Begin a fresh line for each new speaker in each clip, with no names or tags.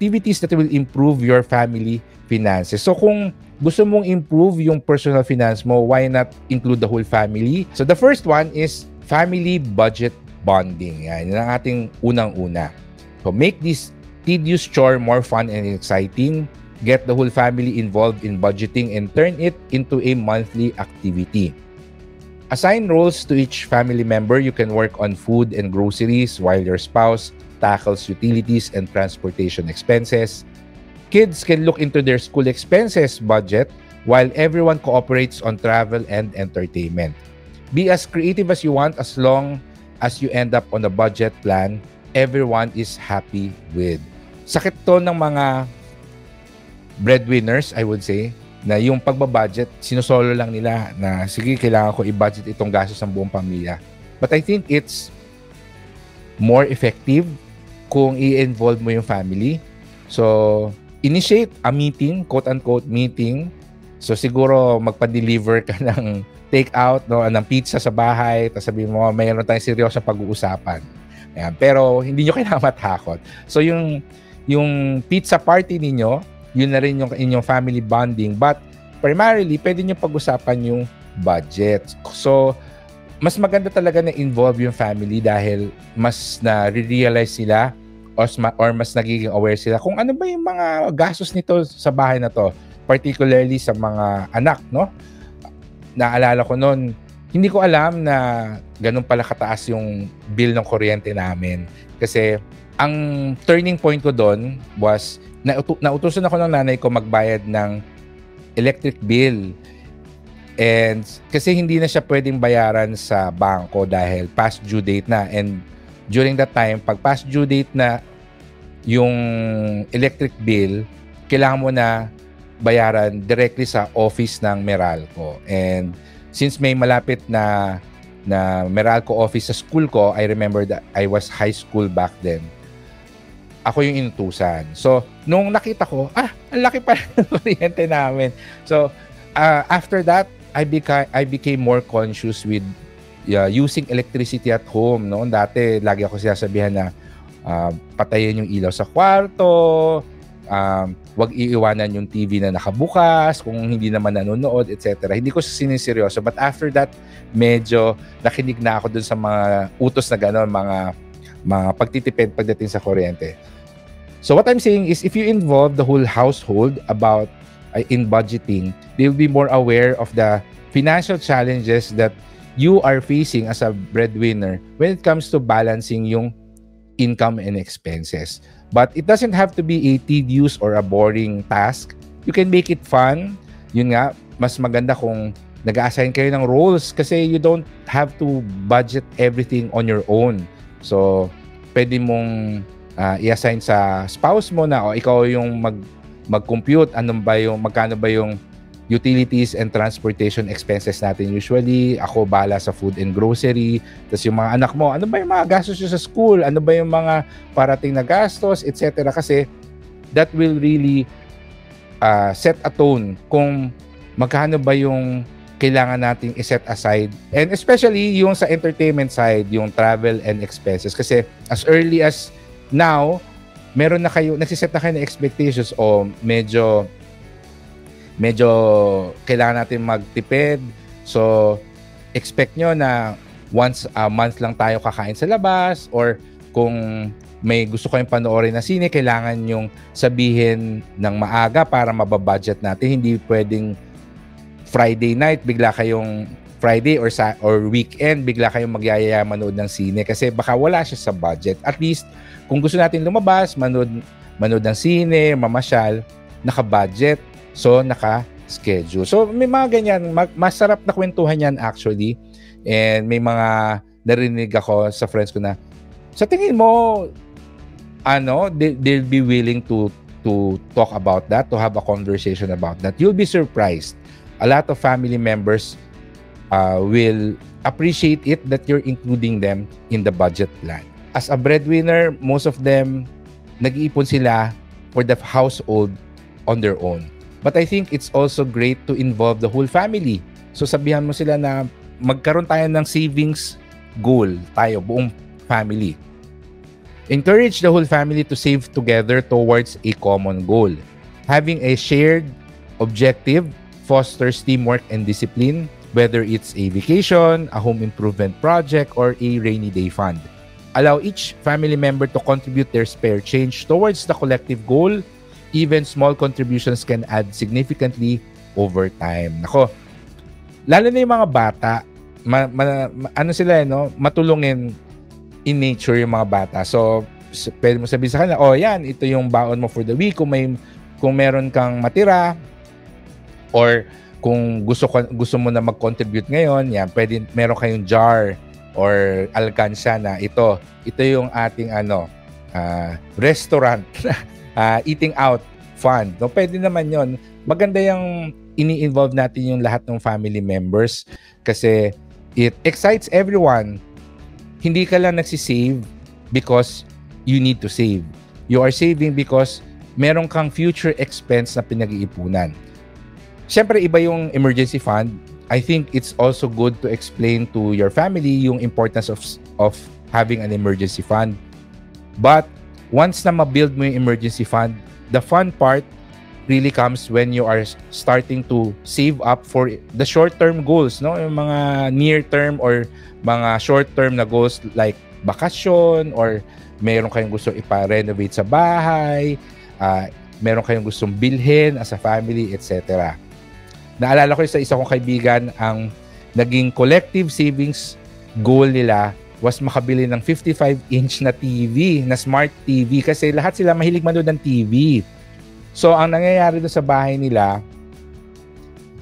activities that will improve your family finances. So kung gusto mong improve yung personal finance mo, why not include the whole family? So the first one is family budget bonding. Yan ang ating unang-una. So make this tedious chore more fun and exciting. Get the whole family involved in budgeting and turn it into a monthly activity. Assign roles to each family member. You can work on food and groceries while your spouse tackles utilities and transportation expenses. Kids can look into their school expenses budget while everyone cooperates on travel and entertainment. Be as creative as you want as long as you end up on a budget plan everyone is happy with. Sakit to ng mga breadwinners, I would say, na yung pagbabudget, sinusolo lang nila na sige, kailangan ko i-budget itong gastos ng buong pamilya. But I think it's more effective kung i-involve mo yung family. So, initiate a meeting, quote-unquote meeting. So, siguro magpa-deliver ka ng take-out, no, ng pizza sa bahay, tapos sabihin mo, mayroon tayong seryosong pag-uusapan. Ayan. Pero, hindi nyo kailangan matakot. So, yung pizza party ninyo, yun na rin yung inyong family bonding. But, primarily, pwede nyo pag-usapan yung budget. So, mas maganda talaga na involve yung family dahil mas na-realize sila or mas nagiging aware sila kung ano ba yung mga gastos nito sa bahay na to, particularly sa mga anak, no? Naalala ko noon, hindi ko alam na ganun pala kataas yung bill ng kuryente namin. Kasi ang turning point ko doon was nautusan ako ng nanay ko magbayad ng electric bill. And kasi hindi na siya pwedeng bayaran sa bangko dahil past due date na. And during that time, pag past due date na yung electric bill, kailangan mo na bayaran directly sa office ng Meralco. And since may malapit na Meralco office sa school ko, I remember that I was high school back then. Ako yung inutusan. So, nung nakita ko, ang laki pa ng kuryente namin. So, after that, I became more conscious with using electricity at home. No? Dati, lagi ako sinasabihan na patayin yung ilaw sa kwarto, wag iiwanan yung TV na nakabukas, kung hindi naman nanonood, etc. Hindi ko siniseryoso. But after that, medyo nakinig na ako dun sa mga utos na gano'n, mga pagtitipid pagdating sa kuryente. So what I'm saying is if you involve the whole household about in budgeting, they will be more aware of the financial challenges that you are facing as a breadwinner when it comes to balancing yung income and expenses. But it doesn't have to be a tedious or a boring task. You can make it fun. Yun nga, mas maganda kung nag-assign kayo ng roles kasi you don't have to budget everything on your own. So, pwede mong i-assign sa spouse mo na o ikaw yung mag-compute magkano ba yung utilities and transportation expenses natin usually. Ako bahala sa food and grocery. Tapos yung mga anak mo, ano ba yung mga gastos nyo sa school? Ano ba yung mga parating na gastos, etc. Kasi that will really set a tone kung magkano ba yung kailangan nating i-set aside. And especially yung sa entertainment side, yung travel and expenses. Kasi as early as now, meron na kayo, nagsiset na kayo ng expectations o medyo kailangan natin magtipid. So, expect nyo na once a month lang tayo kakain sa labas or kung may gusto kayong panoorin na sine, kailangan yung sabihin ng maaga para mababudget natin. Hindi pwedeng Friday night, bigla kayong Friday or weekend, bigla kayong magyayaya manood ng sine kasi baka wala siya sa budget. At least, kung gusto natin lumabas, manood ng sine, mamasyal, naka-budget. So, naka-schedule. So, may mga ganyan. Masarap na kwentuhan yan actually. And may mga narinig ako sa friends ko na, sa tingin mo, they'll be willing to talk about that, to have a conversation about that. You'll be surprised. A lot of family members will appreciate it that you're including them in the budget plan. As a breadwinner, most of them, nag-iipon sila for the household on their own. But I think it's also great to involve the whole family. So sabihan mo sila na magkaroon tayo ng savings goal tayo, buong family. Encourage the whole family to save together towards a common goal. Having a shared objective fosters teamwork and discipline, whether it's a vacation, a home improvement project, or a rainy day fund. Allow each family member to contribute their spare change towards the collective goal. Even small contributions can add significantly over time. Nako, lalo na yung mga bata, ano sila, no? Matulungin in nature yung mga bata. So, pwede mo sabihin sa kanila, oh yan, ito yung baon mo for the week. Kung meron kang matira, or kung gusto mo na mag-contribute ngayon, yan, pwede, meron kayong jar or alkansya na ito yung ating restaurant, eating out fund. No, pwede naman yon. Maganda yung ini-involve natin yung lahat ng family members kasi it excites everyone. Hindi ka lang nagsisave because you need to save. You are saving because meron kang future expense na pinag-iipunan. Siyempre, iba yung emergency fund. I think it's also good to explain to your family yung importance of having an emergency fund. But once na ma-build mo yung emergency fund, the fun part really comes when you are starting to save up for the short-term goals, no? Yung mga near-term or mga short-term na goals like bakasyon, or meron kayong gusto ipa-renovate sa bahay, meron kayong gustong bilhin as a family, etc. Naalala ko sa isa kong kaibigan, ang naging collective savings goal nila was makabili ng 55-inch na TV, na smart TV, kasi lahat sila mahilig manood ng TV. So, ang nangyayari doon sa bahay nila,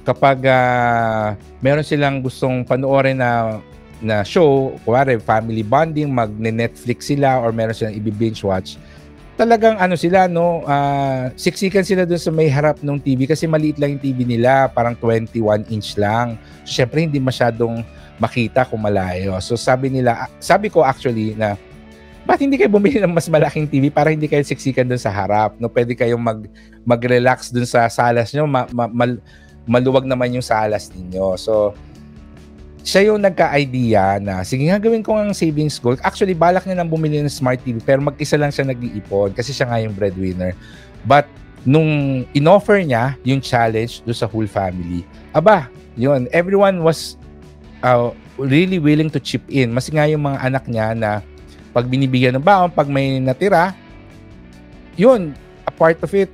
kapag meron silang gustong panoorin na show, kuwari family bonding, magne-Netflix sila or meron silang i-binge watch, talagang sila, no, siksikan sila doon sa may harap ng TV kasi maliit lang yung TV nila, parang 21-inch lang. So, syempre, hindi masyadong makita kung malayo. So, sabi ko actually na, ba't hindi kayo bumili ng mas malaking TV para hindi kayo siksikan doon sa harap? No, pwede kayong mag-relax doon sa salas nyo. Maluwag naman yung salas ninyo. So, siya yung nagka-idea na, sige nga, gawin ko ang savings goal. Actually, balak niya nang bumili ng smart TV, pero mag-isa lang siya nag-iipon kasi siya nga yung breadwinner. But, nung in-offer niya yung challenge doon sa whole family, yun, everyone was really willing to chip in. Mas nga yung mga anak niya na pag binibigyan ng baon, pag may natira, yun, a part of it,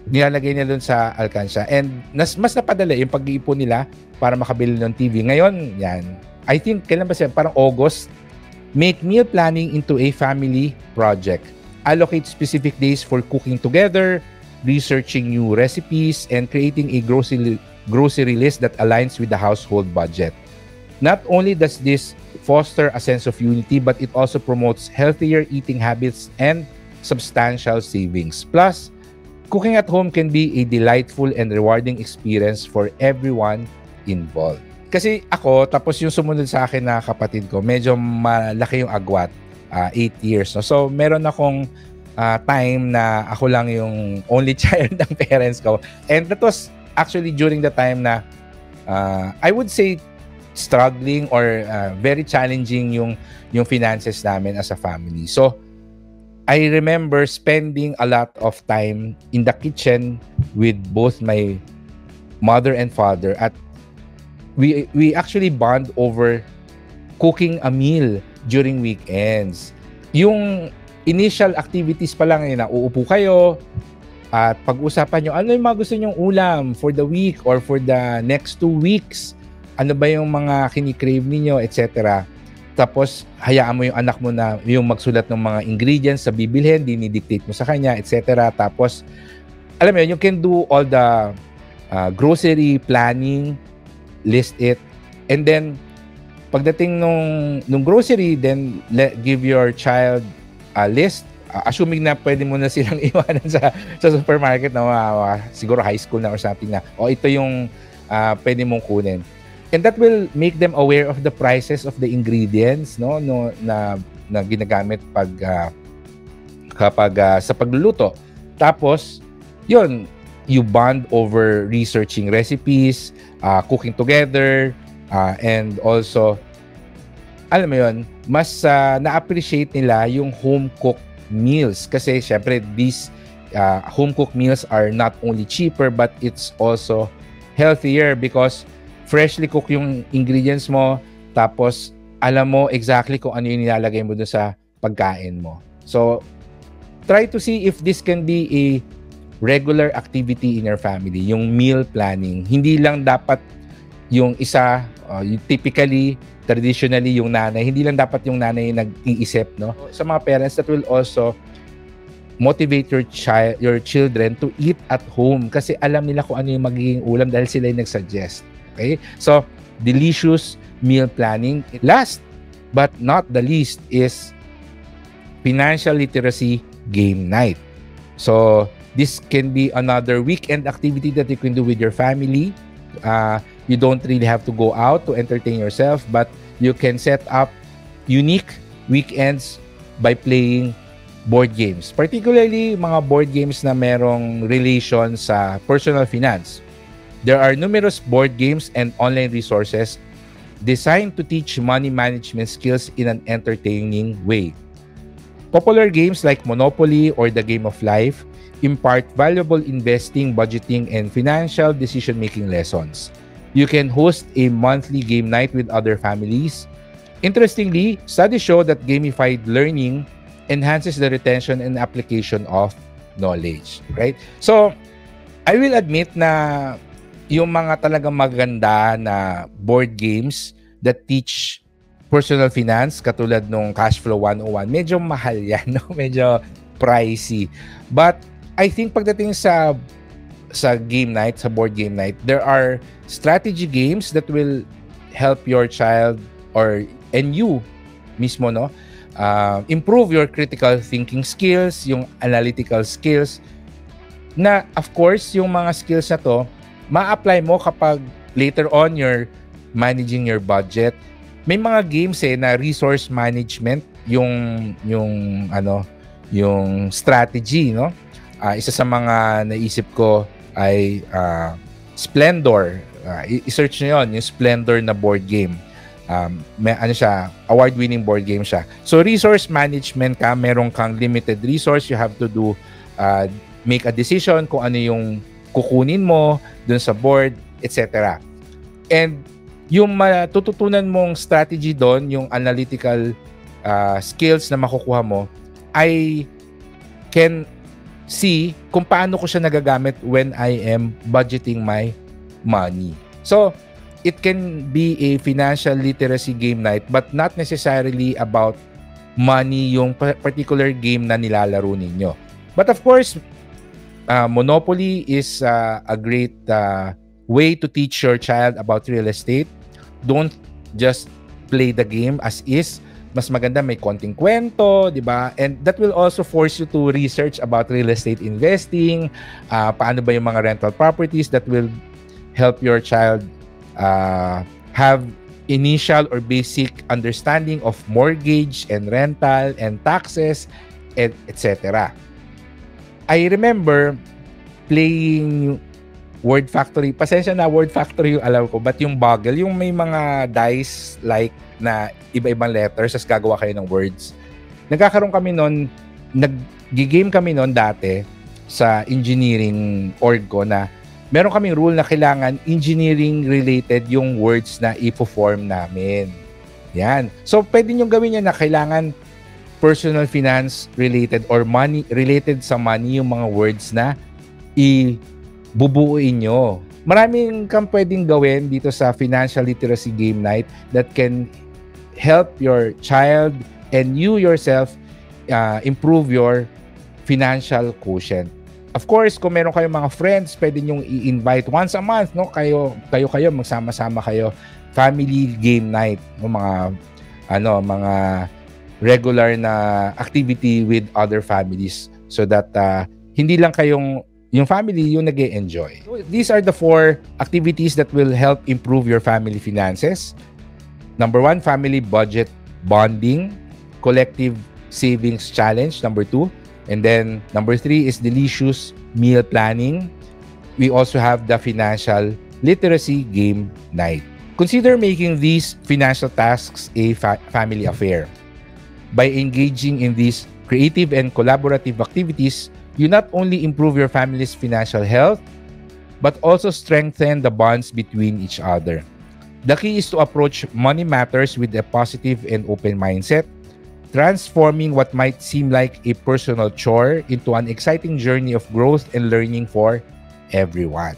nilalagay niya doon sa alkansya. And mas napadali yung pag-iipon nila para makabili ng TV. Ngayon, yan. I think, kailan ba siya? Parang August. Make meal planning into a family project. Allocate specific days for cooking together, researching new recipes, and creating a grocery list that aligns with the household budget. Not only does this foster a sense of unity, but it also promotes healthier eating habits and substantial savings. Plus, cooking at home can be a delightful and rewarding experience for everyone involved. Kasi ako, tapos yung sumunod sa akin na kapatid ko, medyo malaki yung agwat, 8 years. No? So, meron akong time na ako lang yung only child ng parents ko. And that was actually during the time na I would say struggling or very challenging yung finances namin as a family. So, I remember spending a lot of time in the kitchen with both my mother and father, at we actually bond over cooking a meal during weekends. Yung initial activities pa lang, uupo kayo at pag-usapan nyo, ano yung mga gusto nyong ulam for the week or for the next 2 weeks. Ano ba yung mga kinikrave ninyo, etc. Tapos, hayaan mo yung anak mo na yung magsulat ng mga ingredients sa bibilhin, dinidictate mo sa kanya, etc. Tapos, alam mo yun, you can do all the grocery planning, list it, and then, pagdating nung grocery, then give your child a list, assuming na pwede mo na silang iwanan sa supermarket na siguro high school na or something na, ito yung pwede mong kunin. And that will make them aware of the prices of the ingredients, no na ginagamit kapag sa pagluluto. Tapos, yun, you bond over researching recipes, cooking together, and also, alam mo yun, mas na-appreciate nila yung home-cooked meals. Kasi syempre, these home-cooked meals are not only cheaper, but it's also healthier because freshly cooked yung ingredients mo, tapos alam mo exactly kung ano yung nilalagay mo doon sa pagkain mo. So, try to see if this can be a regular activity in your family, yung meal planning. Hindi lang dapat yung isa, typically, traditionally, yung nanay. Hindi lang dapat yung nanay yung nag-iisip, no? Sa mga parents, that will also motivate your children to eat at home kasi alam nila kung ano yung magiging ulam dahil sila yung nag-suggest. Okay? So, delicious meal planning. Last but not the least is financial literacy game night. So, this can be another weekend activity that you can do with your family. You don't really have to go out to entertain yourself, but you can set up unique weekends by playing board games. Particularly, mga board games na merong relation sa personal finance. There are numerous board games and online resources designed to teach money management skills in an entertaining way. Popular games like Monopoly or the Game of Life impart valuable investing, budgeting, and financial decision-making lessons. You can host a monthly game night with other families. Interestingly, studies show that gamified learning enhances the retention and application of knowledge, right? So, I will admit na yung mga talagang maganda na board games that teach personal finance, katulad nung Cashflow 101, medyo mahal yan, no? Medyo pricey. But I think pagdating sa game night, sa board game night, there are strategy games that will help your child and you mismo, no? Improve your critical thinking skills, yung analytical skills, na of course, yung mga skills na to, ma-apply mo kapag later on you're managing your budget. May mga games na resource management, yung strategy, no? Isa sa mga naisip ko ay Splendor. I-search nyo yun, yung Splendor na board game. May award-winning board game siya. So resource management ka, meron kang limited resource, you have to make a decision kung ano yung kukunin mo dun sa board, etc. And yung matututunan mong strategy doon, yung analytical skills na makukuha mo, I can see kung paano ko siya nagagamit when I am budgeting my money. So, it can be a financial literacy game night but not necessarily about money yung particular game na nilalaro ninyo. But of course, Monopoly is a great way to teach your child about real estate. Don't just play the game as is. Mas maganda may konting kwento, di ba? And that will also force you to research about real estate investing, paano ba yung mga rental properties that will help your child have initial or basic understanding of mortgage and rental and taxes, etc. I remember playing Word Factory. Pasensya na, Word Factory yung alam ko, but yung Boggle, yung may mga dice like na iba-ibang letters, as gagawa kayo ng words. Nagkakaroon kami noon, nag-game kami noon dati sa engineering org ko na meron kaming rule na kailangan engineering related yung words na i-perform namin. Yan. So, pwede nyo gawin yan na kailangan personal finance related or money related sa money yung mga words na ibubuuin nyo. Maraming kang pwedeng gawin dito sa Financial Literacy Game Night that can help your child and you yourself improve your financial quotient. Of course, kung meron kayong mga friends, pwede nyong i-invite once a month, no? Kayo magsama-sama kayo, family game night, no? Mga regular na activity with other families so that hindi lang yung family yung nag-e-enjoy. So, these are the 4 activities that will help improve your family finances. Number 1, family budget bonding, collective savings challenge, number 2. And then number 3 is delicious meal planning. We also have the financial literacy game night. Consider making these financial tasks a family affair. By engaging in these creative and collaborative activities, you not only improve your family's financial health, but also strengthen the bonds between each other. The key is to approach money matters with a positive and open mindset, transforming what might seem like a personal chore into an exciting journey of growth and learning for everyone.